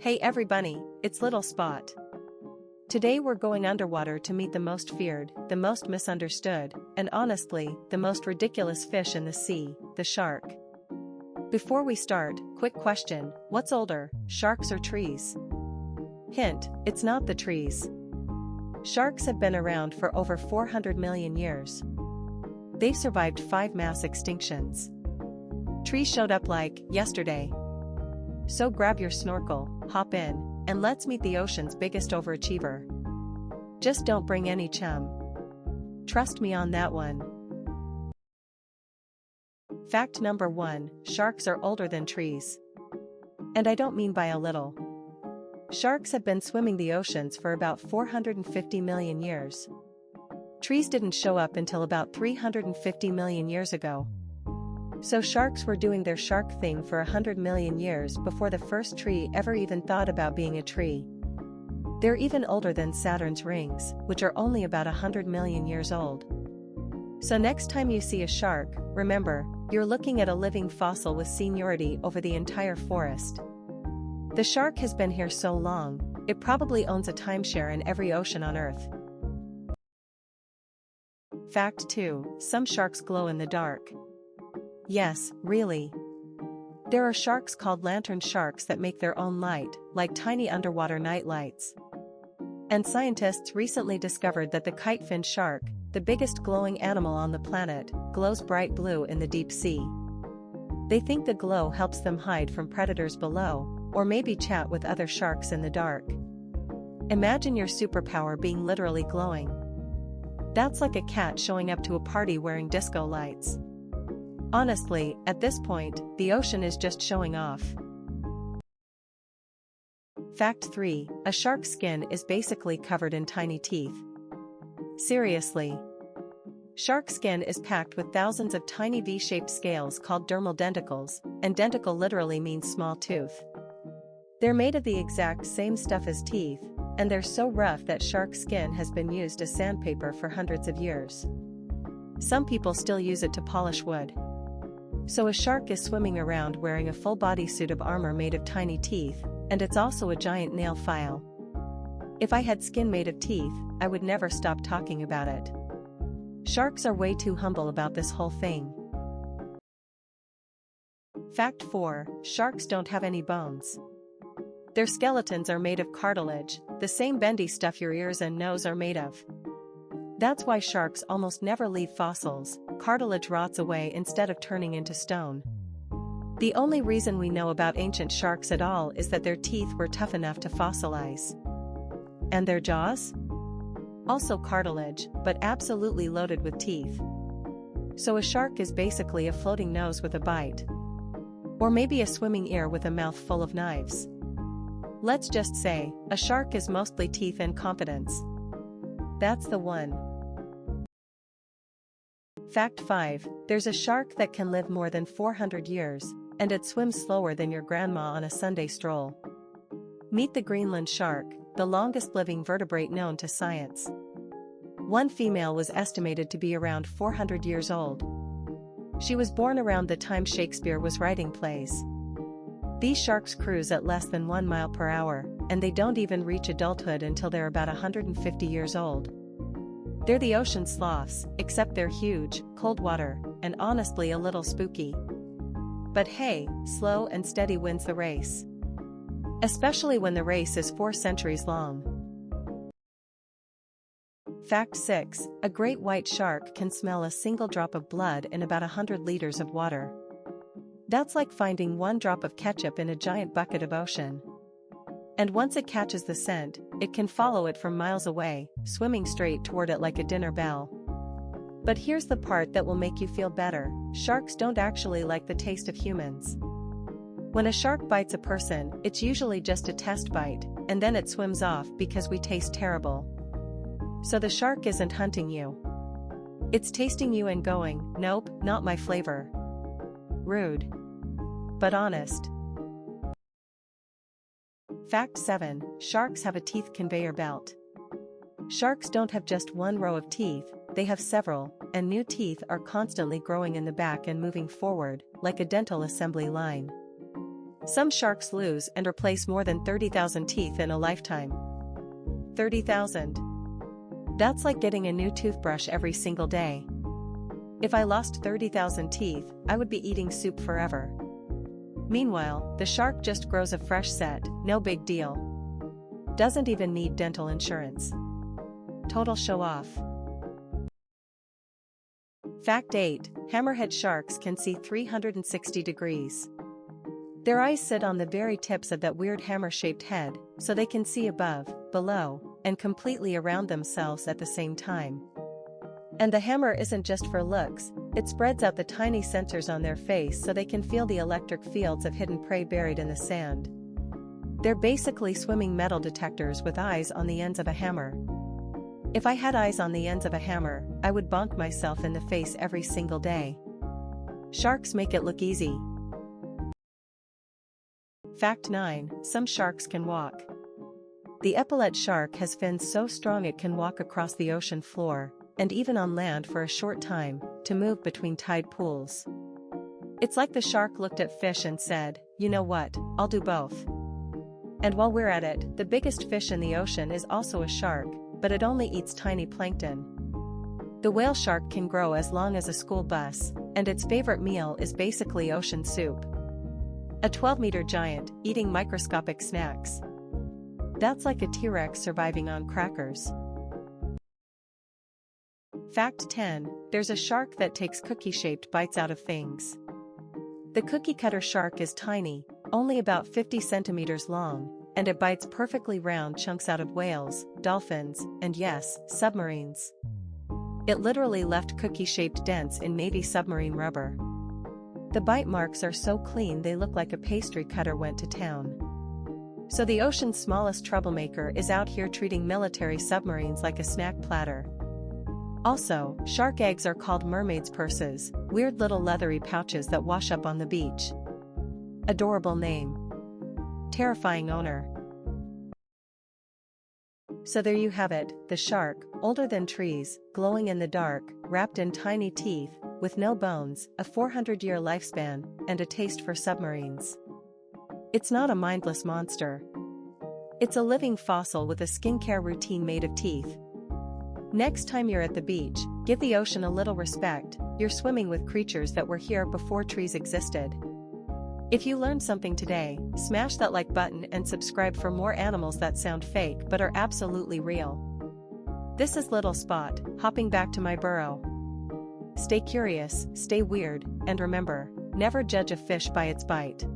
Hey everybody, it's Little Spot. Today we're going underwater to meet the most feared, the most misunderstood, and honestly, the most ridiculous fish in the sea, the shark. Before we start, quick question, what's older, sharks or trees? Hint, it's not the trees. Sharks have been around for over 400 million years. They've survived 5 mass extinctions. Trees showed up like yesterday. So grab your snorkel, hop in, and let's meet the ocean's biggest overachiever. Just don't bring any chum. Trust me on that one. Fact number 1, sharks are older than trees. And I don't mean by a little. Sharks have been swimming the oceans for about 450 million years. Trees didn't show up until about 350 million years ago. So sharks were doing their shark thing for 100 million years before the first tree ever even thought about being a tree. They're even older than Saturn's rings, which are only about 100 million years old. So next time you see a shark, remember, you're looking at a living fossil with seniority over the entire forest. The shark has been here so long, it probably owns a timeshare in every ocean on Earth. Fact 2, some sharks glow in the dark. Yes, really. There are sharks called lantern sharks that make their own light, like tiny underwater nightlights. And scientists recently discovered that the kite-fin shark, the biggest glowing animal on the planet, glows bright blue in the deep sea. They think the glow helps them hide from predators below, or maybe chat with other sharks in the dark. Imagine your superpower being literally glowing. That's like a cat showing up to a party wearing disco lights. Honestly, at this point, the ocean is just showing off. Fact 3, a shark's skin is basically covered in tiny teeth. Seriously. Shark skin is packed with thousands of tiny V-shaped scales called dermal denticles, and denticle literally means small tooth. They're made of the exact same stuff as teeth, and they're so rough that shark skin has been used as sandpaper for hundreds of years. Some people still use it to polish wood. So a shark is swimming around wearing a full body suit of armor made of tiny teeth, and it's also a giant nail file. If I had skin made of teeth, I would never stop talking about it. Sharks are way too humble about this whole thing. Fact 4, sharks don't have any bones. Their skeletons are made of cartilage, the same bendy stuff your ears and nose are made of. That's why sharks almost never leave fossils, cartilage rots away instead of turning into stone. The only reason we know about ancient sharks at all is that their teeth were tough enough to fossilize. And their jaws? Also cartilage, but absolutely loaded with teeth. So a shark is basically a floating nose with a bite. Or maybe a swimming ear with a mouth full of knives. Let's just say, a shark is mostly teeth and confidence. That's the one. Fact 5, there's a shark that can live more than 400 years, and it swims slower than your grandma on a Sunday stroll. Meet the Greenland shark, the longest living vertebrate known to science. One female was estimated to be around 400 years old. She was born around the time Shakespeare was writing plays. These sharks cruise at less than 1 mile per hour, and they don't even reach adulthood until they're about 150 years old. They're the ocean sloths, except they're huge, cold water, and honestly a little spooky. But hey, slow and steady wins the race. Especially when the race is 4 centuries long. Fact 6, a great white shark can smell a single drop of blood in about 100 liters of water. That's like finding 1 drop of ketchup in a giant bucket of ocean. And once it catches the scent, it can follow it from miles away, swimming straight toward it like a dinner bell. But here's the part that will make you feel better, sharks don't actually like the taste of humans. When a shark bites a person, it's usually just a test bite, and then it swims off because we taste terrible. So the shark isn't hunting you. It's tasting you and going, nope, not my flavor. Rude. But honest. Fact 7, sharks have a teeth conveyor belt. Sharks don't have just 1 row of teeth, they have several, and new teeth are constantly growing in the back and moving forward, like a dental assembly line. Some sharks lose and replace more than 30,000 teeth in a lifetime. 30,000. That's like getting a new toothbrush every single day. If I lost 30,000 teeth, I would be eating soup forever. Meanwhile, the shark just grows a fresh set, no big deal. Doesn't even need dental insurance. Total show off. Fact 8. Hammerhead sharks can see 360 degrees. Their eyes sit on the very tips of that weird hammer-shaped head, so they can see above, below, and completely around themselves at the same time. And the hammer isn't just for looks, it spreads out the tiny sensors on their face so they can feel the electric fields of hidden prey buried in the sand. They're basically swimming metal detectors with eyes on the ends of a hammer. If I had eyes on the ends of a hammer, I would bonk myself in the face every single day. Sharks make it look easy. Fact 9. Some sharks can walk. The epaulet shark has fins so strong it can walk across the ocean floor, and even on land for a short time, to move between tide pools. It's like the shark looked at fish and said, "You know what, I'll do both." And while we're at it, the biggest fish in the ocean is also a shark, but it only eats tiny plankton. The whale shark can grow as long as a school bus, and its favorite meal is basically ocean soup. A 12-meter giant, eating microscopic snacks. That's like a T-Rex surviving on crackers. Fact 10. There's a shark that takes cookie-shaped bites out of things. The cookie cutter shark is tiny, only about 50 centimeters long, and it bites perfectly round chunks out of whales, dolphins, and yes, submarines. It literally left cookie-shaped dents in Navy submarine rubber. The bite marks are so clean they look like a pastry cutter went to town. So the ocean's smallest troublemaker is out here treating military submarines like a snack platter. Also, shark eggs are called mermaids' purses, weird little leathery pouches that wash up on the beach. Adorable name. Terrifying owner. So there you have it, the shark, older than trees, glowing in the dark, wrapped in tiny teeth, with no bones, a 400-year lifespan, and a taste for submarines. It's not a mindless monster. It's a living fossil with a skincare routine made of teeth. Next time you're at the beach, give the ocean a little respect. You're swimming with creatures that were here before trees existed. If you learned something today, smash that like button and subscribe for more animals that sound fake but are absolutely real. This is Little Spot, hopping back to my burrow. Stay curious, stay weird, and remember, never judge a fish by its bite.